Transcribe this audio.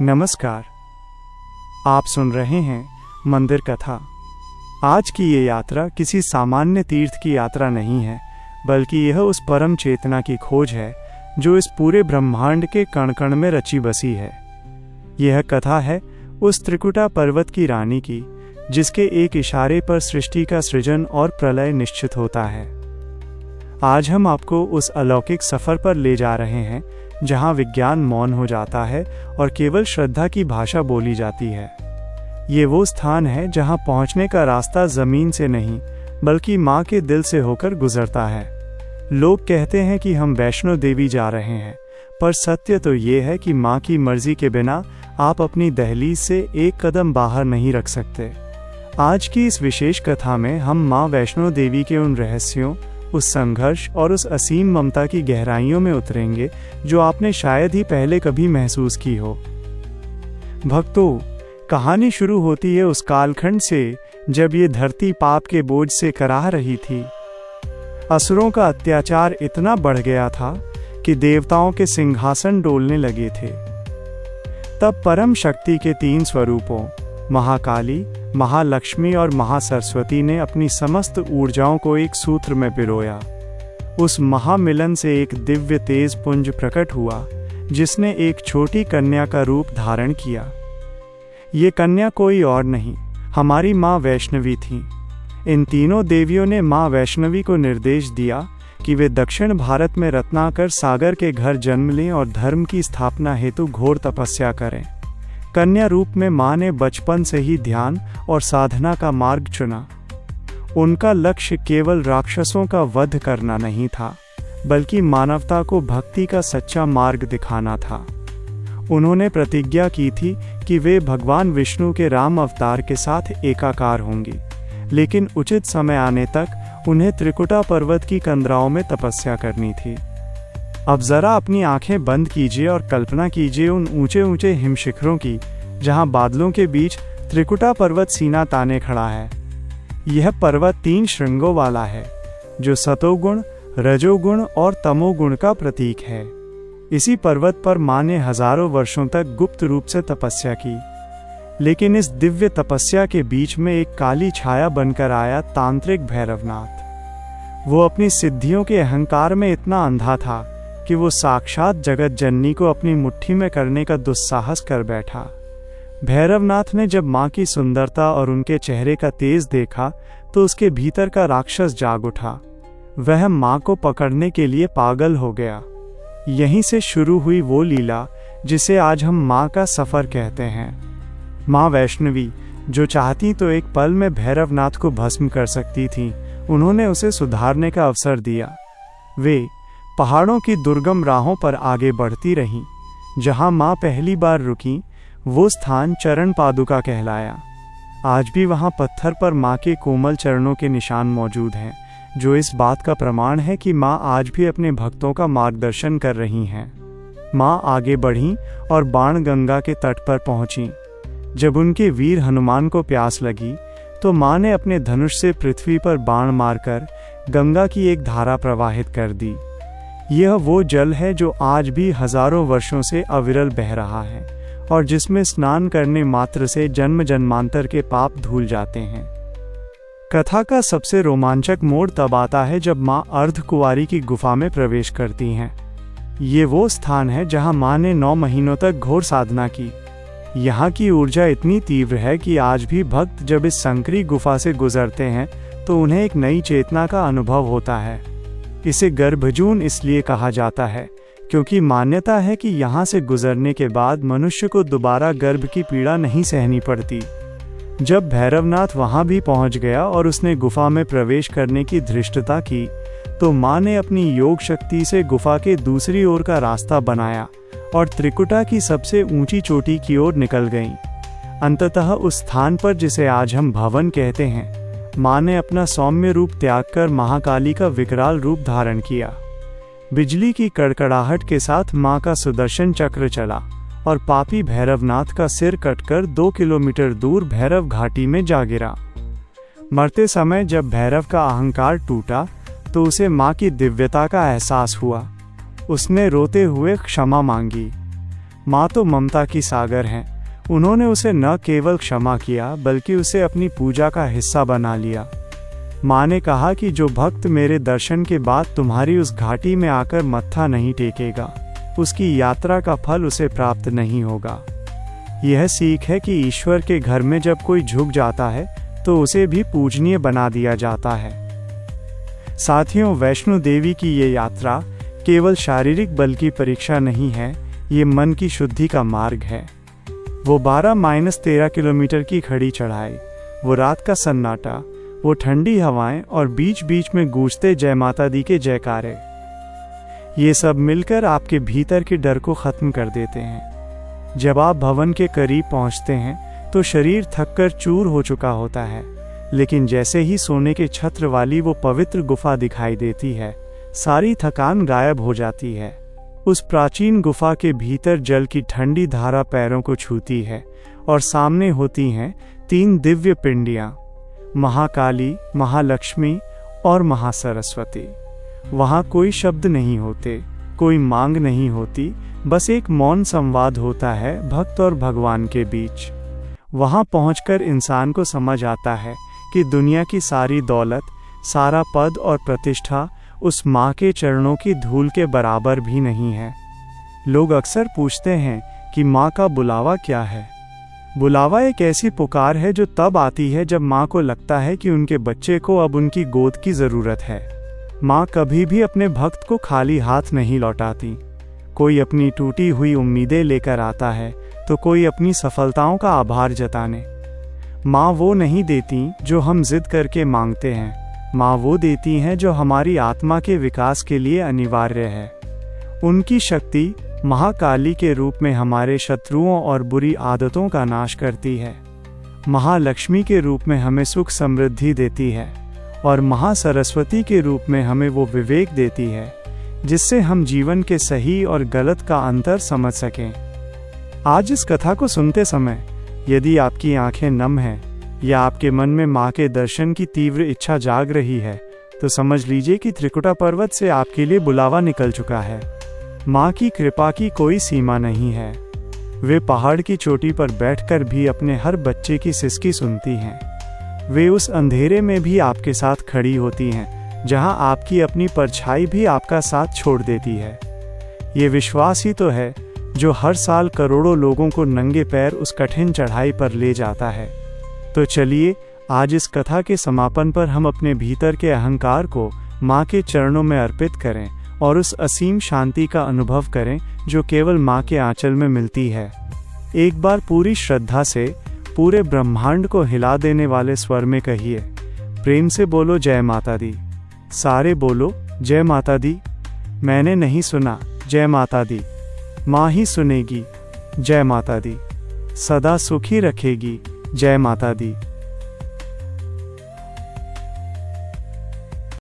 नमस्कार। आप सुन रहे हैं मंदिर कथा। आज की ये यात्रा किसी सामान्य तीर्थ की यात्रा नहीं है, बल्कि यह उस परम चेतना की खोज है जो इस पूरे ब्रह्मांड के कण कण में रची बसी है। यह कथा है उस त्रिकुटा पर्वत की रानी की, जिसके एक इशारे पर सृष्टि का सृजन और प्रलय निश्चित होता है। आज हम आपको उस अलौकिक सफर पर ले जा रहे हैं जहां विज्ञान मौन हो जाता है और केवल श्रद्धा की भाषा बोली जाती है। ये वो स्थान है जहां पहुंचने का रास्ता जमीन से नहीं, बल्कि माँ के दिल से होकर गुजरता है। लोग कहते हैं कि हम वैष्णो देवी जा रहे हैं, पर सत्य तो ये है कि माँ की मर्जी के बिना आप अपनी दहलीज से एक कदम बाहर नहीं रख सकते। आज की इस विशेष कथा में हम माँ वैष्णो देवी के उन रहस्यों, उस संघर्ष और उस असीम ममता की गहराइयों में उतरेंगे जो आपने शायद ही पहले कभी महसूस की हो। भक्तों, कहानी शुरू होती है उस कालखंड से जब ये धरती पाप के बोझ से कराह रही थी। असुरों का अत्याचार इतना बढ़ गया था कि देवताओं के सिंहासन डोलने लगे थे। तब परम शक्ति के 3 स्वरूपों महाकाली, महालक्ष्मी और महासरस्वती ने अपनी समस्त ऊर्जाओं को एक सूत्र में पिरोया। उस महामिलन से एक दिव्य तेज पुंज प्रकट हुआ जिसने एक छोटी कन्या का रूप धारण किया। ये कन्या कोई और नहीं, हमारी माँ वैष्णवी थी। इन तीनों देवियों ने माँ वैष्णवी को निर्देश दिया कि वे दक्षिण भारत में रत्नाकर सागर के घर जन्म लें और धर्म की स्थापना हेतु घोर तपस्या करें। कन्या रूप में माँ ने बचपन से ही ध्यान और साधना का मार्ग चुना। उनका लक्ष्य केवल राक्षसों का वध करना नहीं था, बल्कि मानवता को भक्ति का सच्चा मार्ग दिखाना था। उन्होंने प्रतिज्ञा की थी कि वे भगवान विष्णु के राम अवतार के साथ एकाकार होंगी, लेकिन उचित समय आने तक उन्हें त्रिकुटा पर्वत की कंदराओं में तपस्या करनी थी। अब जरा अपनी आंखें बंद कीजिए और कल्पना कीजिए उन ऊंचे ऊंचे हिमशिखरों की, जहां बादलों के बीच त्रिकुटा पर्वत सीना ताने खड़ा है। यह पर्वत 3 श्रृंगों वाला है, जो सतोगुण, रजोगुण और तमोगुण का प्रतीक है। इसी पर्वत पर माँ ने हजारों वर्षों तक गुप्त रूप से तपस्या की, लेकिन इस दिव्य तपस्या के बीच में एक काली छाया बनकर आया तांत्रिक भैरवनाथ। वो अपनी सिद्धियों के अहंकार में इतना अंधा था कि वो साक्षात जगत जननी को अपनी मुट्ठी में करने का दुस्साहस कर बैठा। भैरवनाथ ने जब माँ की सुंदरता और उनके चेहरे का तेज देखा तो उसके भीतर का राक्षस जाग उठा। वह माँ को पकड़ने के लिए पागल हो गया। यहीं से शुरू हुई वो लीला जिसे आज हम माँ का सफर कहते हैं। माँ वैष्णवी, जो चाहती तो एक पल में भैरवनाथ को भस्म कर सकती थी, उन्होंने उसे सुधारने का अवसर दिया। वे पहाड़ों की दुर्गम राहों पर आगे बढ़ती रहीं। जहां माँ पहली बार रुकी, वो स्थान चरण पादुका कहलाया। आज भी वहां पत्थर पर माँ के कोमल चरणों के निशान मौजूद हैं, जो इस बात का प्रमाण है कि माँ आज भी अपने भक्तों का मार्गदर्शन कर रही हैं। माँ आगे बढ़ीं और बाण गंगा के तट पर पहुंची। जब उनके वीर हनुमान को प्यास लगी तो माँ ने अपने धनुष से पृथ्वी पर बाण मारकर गंगा की एक धारा प्रवाहित कर दी। यह वो जल है जो आज भी हजारों वर्षों से अविरल बह रहा है और जिसमें स्नान करने मात्र से जन्म जन्मांतर के पाप धुल जाते हैं। कथा का सबसे रोमांचक मोड़ तब आता है जब माँ अर्धकुंवारी की गुफा में प्रवेश करती हैं। ये वो स्थान है जहां माँ ने 9 महीनों तक घोर साधना की। यहाँ की ऊर्जा इतनी तीव्र है कि आज भी भक्त जब इस संकरी गुफा से गुजरते हैं तो उन्हें एक नई चेतना का अनुभव होता है। इसे गर्भजून इसलिए कहा जाता है क्योंकि मान्यता है कि यहाँ से गुजरने के बाद मनुष्य को दोबारा गर्भ की पीड़ा नहीं सहनी पड़ती। जब भैरवनाथ वहाँ भी पहुँच गया और उसने गुफा में प्रवेश करने की धृष्टता की, तो माँ ने अपनी योग शक्ति से गुफा के दूसरी ओर का रास्ता बनाया और त्रिकुटा की सबसे ऊंची चोटी की ओर निकल गईं। अंततः उस स्थान पर जिसे आज हम भवन कहते हैं, माँ ने अपना सौम्य रूप त्याग कर महाकाली का विकराल रूप धारण किया। बिजली की कड़कड़ाहट के साथ माँ का सुदर्शन चक्र चला और पापी भैरवनाथ का सिर कटकर 2 किलोमीटर दूर भैरव घाटी में जा गिरा। मरते समय जब भैरव का अहंकार टूटा तो उसे माँ की दिव्यता का एहसास हुआ। उसने रोते हुए क्षमा मांगी। माँ तो ममता की सागर हैं। उन्होंने उसे न केवल क्षमा किया बल्कि उसे अपनी पूजा का हिस्सा बना लिया। माँ ने कहा कि जो भक्त मेरे दर्शन के बाद तुम्हारी उस घाटी में आकर मत्था नहीं टेकेगा, उसकी यात्रा का फल उसे प्राप्त नहीं होगा। यह सीख है कि ईश्वर के घर में जब कोई झुक जाता है तो उसे भी पूजनीय बना दिया जाता है। साथियों, वैष्णो देवी की ये यात्रा केवल शारीरिक बल की परीक्षा नहीं है, ये मन की शुद्धि का मार्ग है। वो 12-13 किलोमीटर की खड़ी चढ़ाई, वो रात का सन्नाटा, वो ठंडी हवाएं और बीच बीच में गूंजते जय माता दी के जयकारे, ये सब मिलकर आपके भीतर के डर को खत्म कर देते हैं। जब आप भवन के करीब पहुंचते हैं तो शरीर थककर चूर हो चुका होता है, लेकिन जैसे ही सोने के छत्र वाली वो पवित्र गुफा दिखाई देती है, सारी थकान गायब हो जाती है। उस प्राचीन गुफा के भीतर जल की ठंडी धारा पैरों को छूती है और सामने होती हैं 3 दिव्य पिंडियां, महाकाली, महालक्ष्मी और महासरस्वती। वहाँ कोई शब्द नहीं होते, कोई मांग नहीं होती, बस एक मौन संवाद होता है भक्त और भगवान के बीच। वहाँ पहुंचकर इंसान को समझ आता है कि दुनिया की सारी दौलत, सारा पद और प्रतिष्ठा उस माँ के चरणों की धूल के बराबर भी नहीं है। लोग अक्सर पूछते हैं कि माँ का बुलावा क्या है। बुलावा एक ऐसी पुकार है जो तब आती है जब माँ को लगता है कि उनके बच्चे को अब उनकी गोद की ज़रूरत है। माँ कभी भी अपने भक्त को खाली हाथ नहीं लौटाती। कोई अपनी टूटी हुई उम्मीदें लेकर आता है तो कोई अपनी सफलताओं का आभार जताने। माँ वो नहीं देती जो हम जिद करके मांगते हैं, माँ वो देती हैं जो हमारी आत्मा के विकास के लिए अनिवार्य है। उनकी शक्ति महाकाली के रूप में हमारे शत्रुओं और बुरी आदतों का नाश करती है, महालक्ष्मी के रूप में हमें सुख समृद्धि देती है और महासरस्वती के रूप में हमें वो विवेक देती है जिससे हम जीवन के सही और गलत का अंतर समझ सकें। आज इस कथा को सुनते समय यदि आपकी आंखें नम हैं या आपके मन में माँ के दर्शन की तीव्र इच्छा जाग रही है तो समझ लीजिए कि त्रिकुटा पर्वत से आपके लिए बुलावा निकल चुका है। माँ की कृपा की कोई सीमा नहीं है। वे पहाड़ की चोटी पर बैठकर भी अपने हर बच्चे की सिसकी सुनती हैं। वे उस अंधेरे में भी आपके साथ खड़ी होती हैं जहां आपकी अपनी परछाई भी आपका साथ छोड़ देती है। ये विश्वास ही तो है जो हर साल करोड़ों लोगों को नंगे पैर उस कठिन चढ़ाई पर ले जाता है। तो चलिए आज इस कथा के समापन पर हम अपने भीतर के अहंकार को माँ के चरणों में अर्पित करें और उस असीम शांति का अनुभव करें जो केवल माँ के आंचल में मिलती है। एक बार पूरी श्रद्धा से पूरे ब्रह्मांड को हिला देने वाले स्वर में कहिए, प्रेम से बोलो जय माता दी। सारे बोलो जय माता दी। मैंने नहीं सुना, जय माता दी। माँ ही सुनेगी, जय माता दी। सदा सुखी रखेगी, जय माता दी।